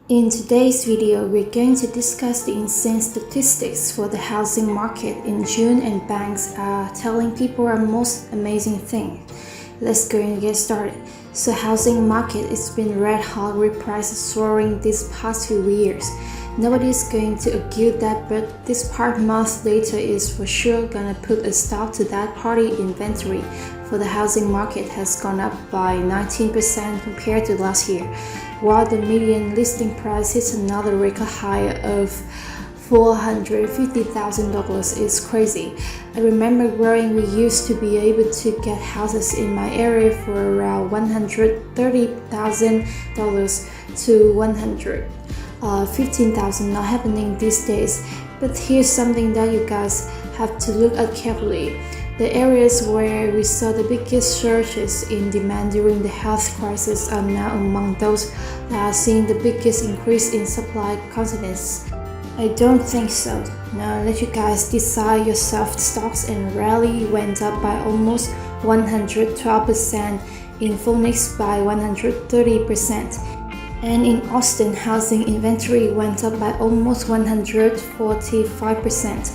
In today's video, we're going to discuss the insane statistics for the housing market in June, and banks are telling people a most amazing thing. Let's go and get started. So housing market has been red hot with prices soaring these past few years. Nobody is going to argue that, but this part month later is for sure gonna put a stop to that party. Inventory for the housing market has gone up by 19% compared to last year, while the median listing price hits another record high of $450,000. Is crazy. I remember growing, we used to be able to get houses in my area for around $130,000 to $115,000, not happening these days. But here's something that you guys have to look at carefully. The areas where we saw the biggest surges in demand during the health crisis are now among those that are seeing the biggest increase in supply confidence. I don't think so. Now let you guys decide yourself. Stocks and Raleigh went up by almost 112%, in Phoenix by 130%, and in Austin, housing inventory went up by almost 145%.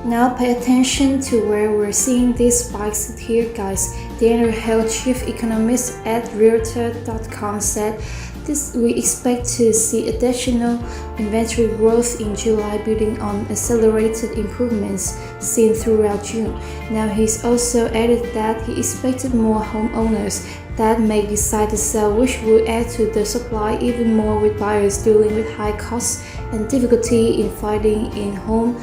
Now pay attention to where we're seeing these spikes here, guys. Daniel Hill, chief economist at Realtor.com, said we expect to see additional inventory growth in July, building on accelerated improvements seen throughout June. Now he's also added that he expected more homeowners that may decide to sell, which will add to the supply even more, with buyers dealing with high costs and difficulty in finding a home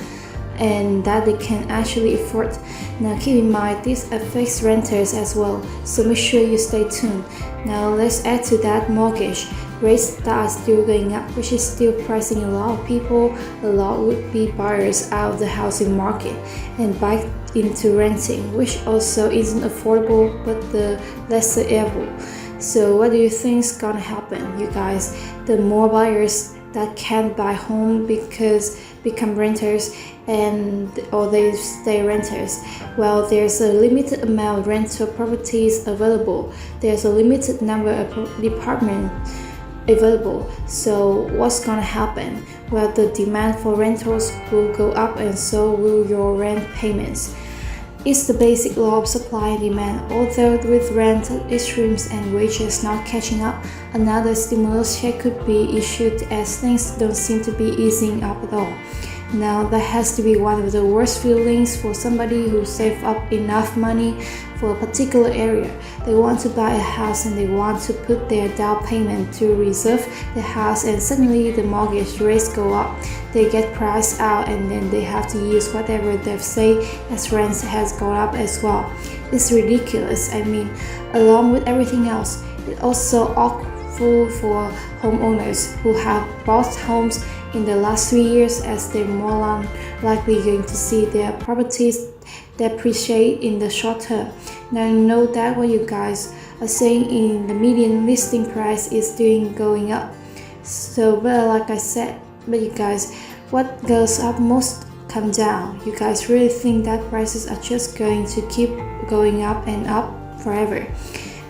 and that they can actually afford. Now keep in mind this affects renters as well, so make sure you stay tuned. Now let's add to that mortgage rates that are still going up, which is still pricing a lot of people, a lot would-be buyers out of the housing market and back into renting, which also isn't affordable but the lesser evil. So what do you think is gonna happen, you guys? The more buyers that can't buy home because become renters or they stay renters. Well, there's a limited amount of rental properties available. There's a limited number of apartments available. So what's gonna happen? Well, the demand for rentals will go up, and so will your rent payments. It's the basic law of supply and demand. Although with rent extremes and wages not catching up, another stimulus check could be issued, as things don't seem to be easing up at all. Now that has to be one of the worst feelings for somebody who saved up enough money for a particular area. They want to buy a house and they want to put their down payment to reserve the house, and suddenly the mortgage rates go up. They get priced out, and then they have to use whatever they've saved, as rents has gone up as well. It's ridiculous. I mean, along with everything else, it's also awful for homeowners who have bought homes in the last 3 years, as they're more likely going to see their properties depreciate in the short term. Now you know that what you guys are saying in the median listing price is going up. So but like I said, but you guys, what goes up most come down. You guys really think that prices are just going to keep going up and up forever?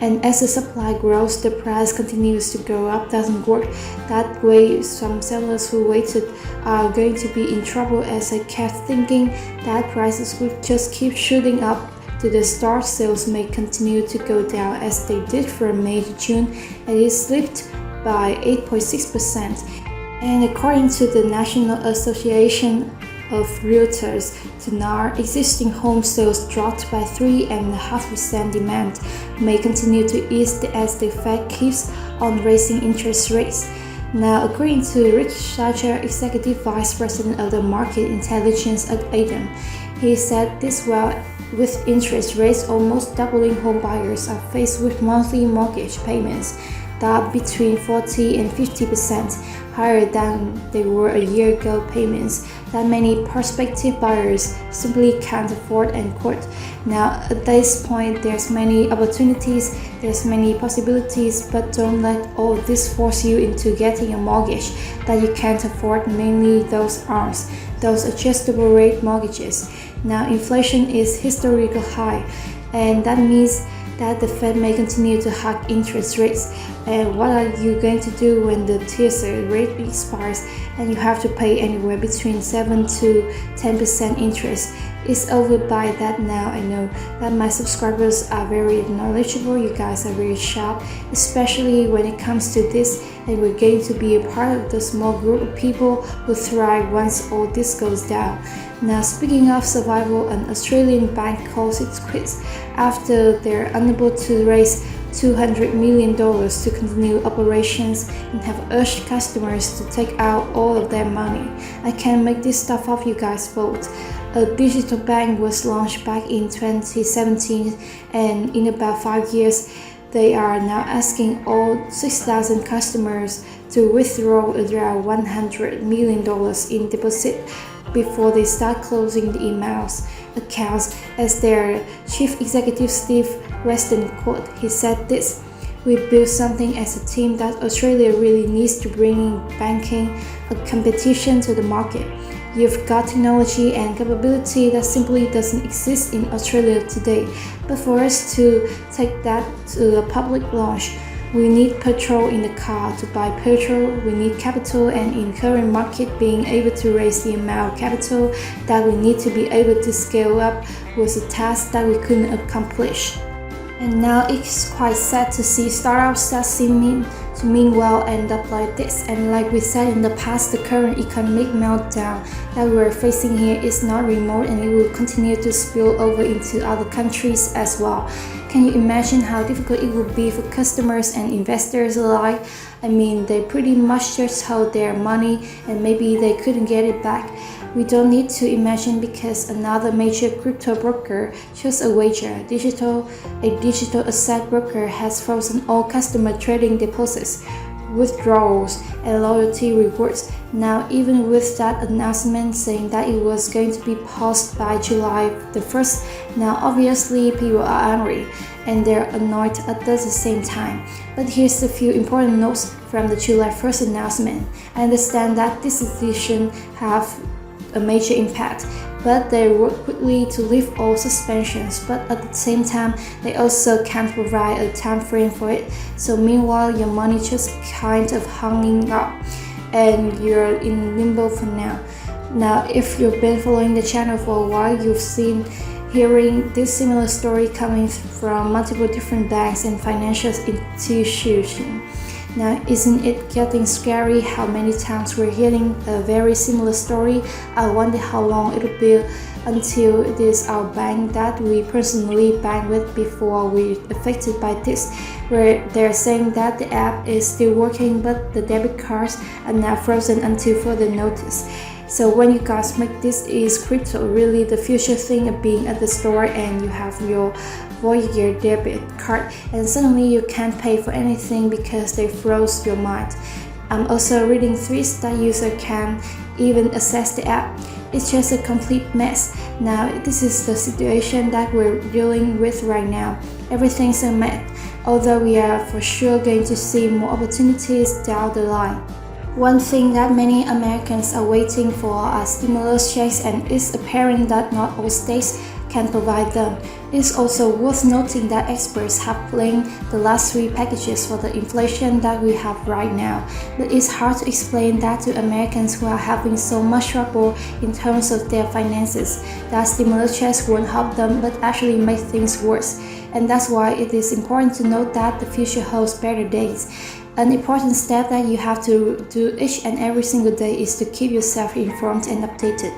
And as the supply grows, the price continues to go up. Doesn't work that way. Some sellers who waited are going to be in trouble, as I kept thinking that prices would just keep shooting up to the start. Sales may continue to go down as they did from May to June, and it slipped by 8.6%. And according to the National Association of Realtors, NAR, existing home sales dropped by 3.5%. Demand may continue to ease as the Fed keeps on raising interest rates. Now, according to Rich Sacher, Executive Vice President of the Market Intelligence at ADAM, he said this: while with interest rates almost doubling, home buyers are faced with monthly mortgage payments that are between 40 and 50% higher than they were a year ago, payments that many prospective buyers simply can't afford, and quote. Now at this point, there's many opportunities, there's many possibilities, but don't let all this force you into getting a mortgage that you can't afford, mainly those ARMs, those adjustable rate mortgages. Now inflation is historical high, and that means that the Fed may continue to hike interest rates. And what are you going to do when the TSA rate expires and you have to pay anywhere between 7 to 10% interest? It's over by that now. I know that my subscribers are very knowledgeable. You guys are very sharp, especially when it comes to this, and we're going to be a part of the small group of people who thrive once all this goes down. Now, speaking of survival, an Australian bank calls it quits after they're unable to raise $200 million to continue operations and have urged customers to take out all of their money. I can't make this stuff up, you guys vote. A digital bank was launched back in 2017, and in about 5 years, they are now asking all 6,000 customers to withdraw around $100 million in deposit before they start closing the emails accounts. As their chief executive Steve Weston quote, he said this: "We built something as a team that Australia really needs to bring in banking, a competition to the market. You've got technology and capability that simply doesn't exist in Australia today. But for us to take that to a public launch, we need petrol in the car. To buy petrol, we need capital, and in current market, being able to raise the amount of capital that we need to be able to scale up was a task that we couldn't accomplish." And now it's quite sad to see startups that seem to mean well end up like this. And like we said in the past, the current economic meltdown that we're facing here is not remote, and it will continue to spill over into other countries as well. Can you imagine how difficult it would be for customers and investors alike? I mean, they pretty much just hold their money and maybe they couldn't get it back. We don't need to imagine, because another major crypto broker chose a wager. A digital asset broker has frozen all customer trading deposits, withdrawals, and loyalty rewards. Now, even with that announcement saying that it was going to be paused by July the 1st, now obviously people are angry and they're annoyed at the same time. But here's a few important notes from the July 1st announcement. I understand that this decision have a major impact, but they work quickly to lift all suspensions, but at the same time they also can't provide a time frame for it. So meanwhile, your money just kind of hanging up and you're in limbo for now. Now, if you've been following the channel for a while, you've seen hearing this similar story coming from multiple different banks and financial institutions. Now, isn't it getting scary how many times we're hearing a very similar story? I wonder how long it'll be until it is our bank that we personally bank with before we're affected by this, where they're saying that the app is still working but the debit cards are now frozen until further notice. So when you guys make this, is crypto really the future thing of being at the store and you have your Voyager debit card and suddenly you can't pay for anything because they froze your mind? I'm also reading threads that users can even access the app. It's just a complete mess. Now, this is the situation that we're dealing with right now. Everything's a mess, although we are for sure going to see more opportunities down the line. One thing that many Americans are waiting for are stimulus checks, and it's apparent that not all states can provide them. It's also worth noting that experts have blamed the last 3 packages for the inflation that we have right now. But it's hard to explain that to Americans who are having so much trouble in terms of their finances. That stimulus checks won't help them but actually make things worse. And that's why it is important to note that the future holds better days. An important step that you have to do each and every single day is to keep yourself informed and updated.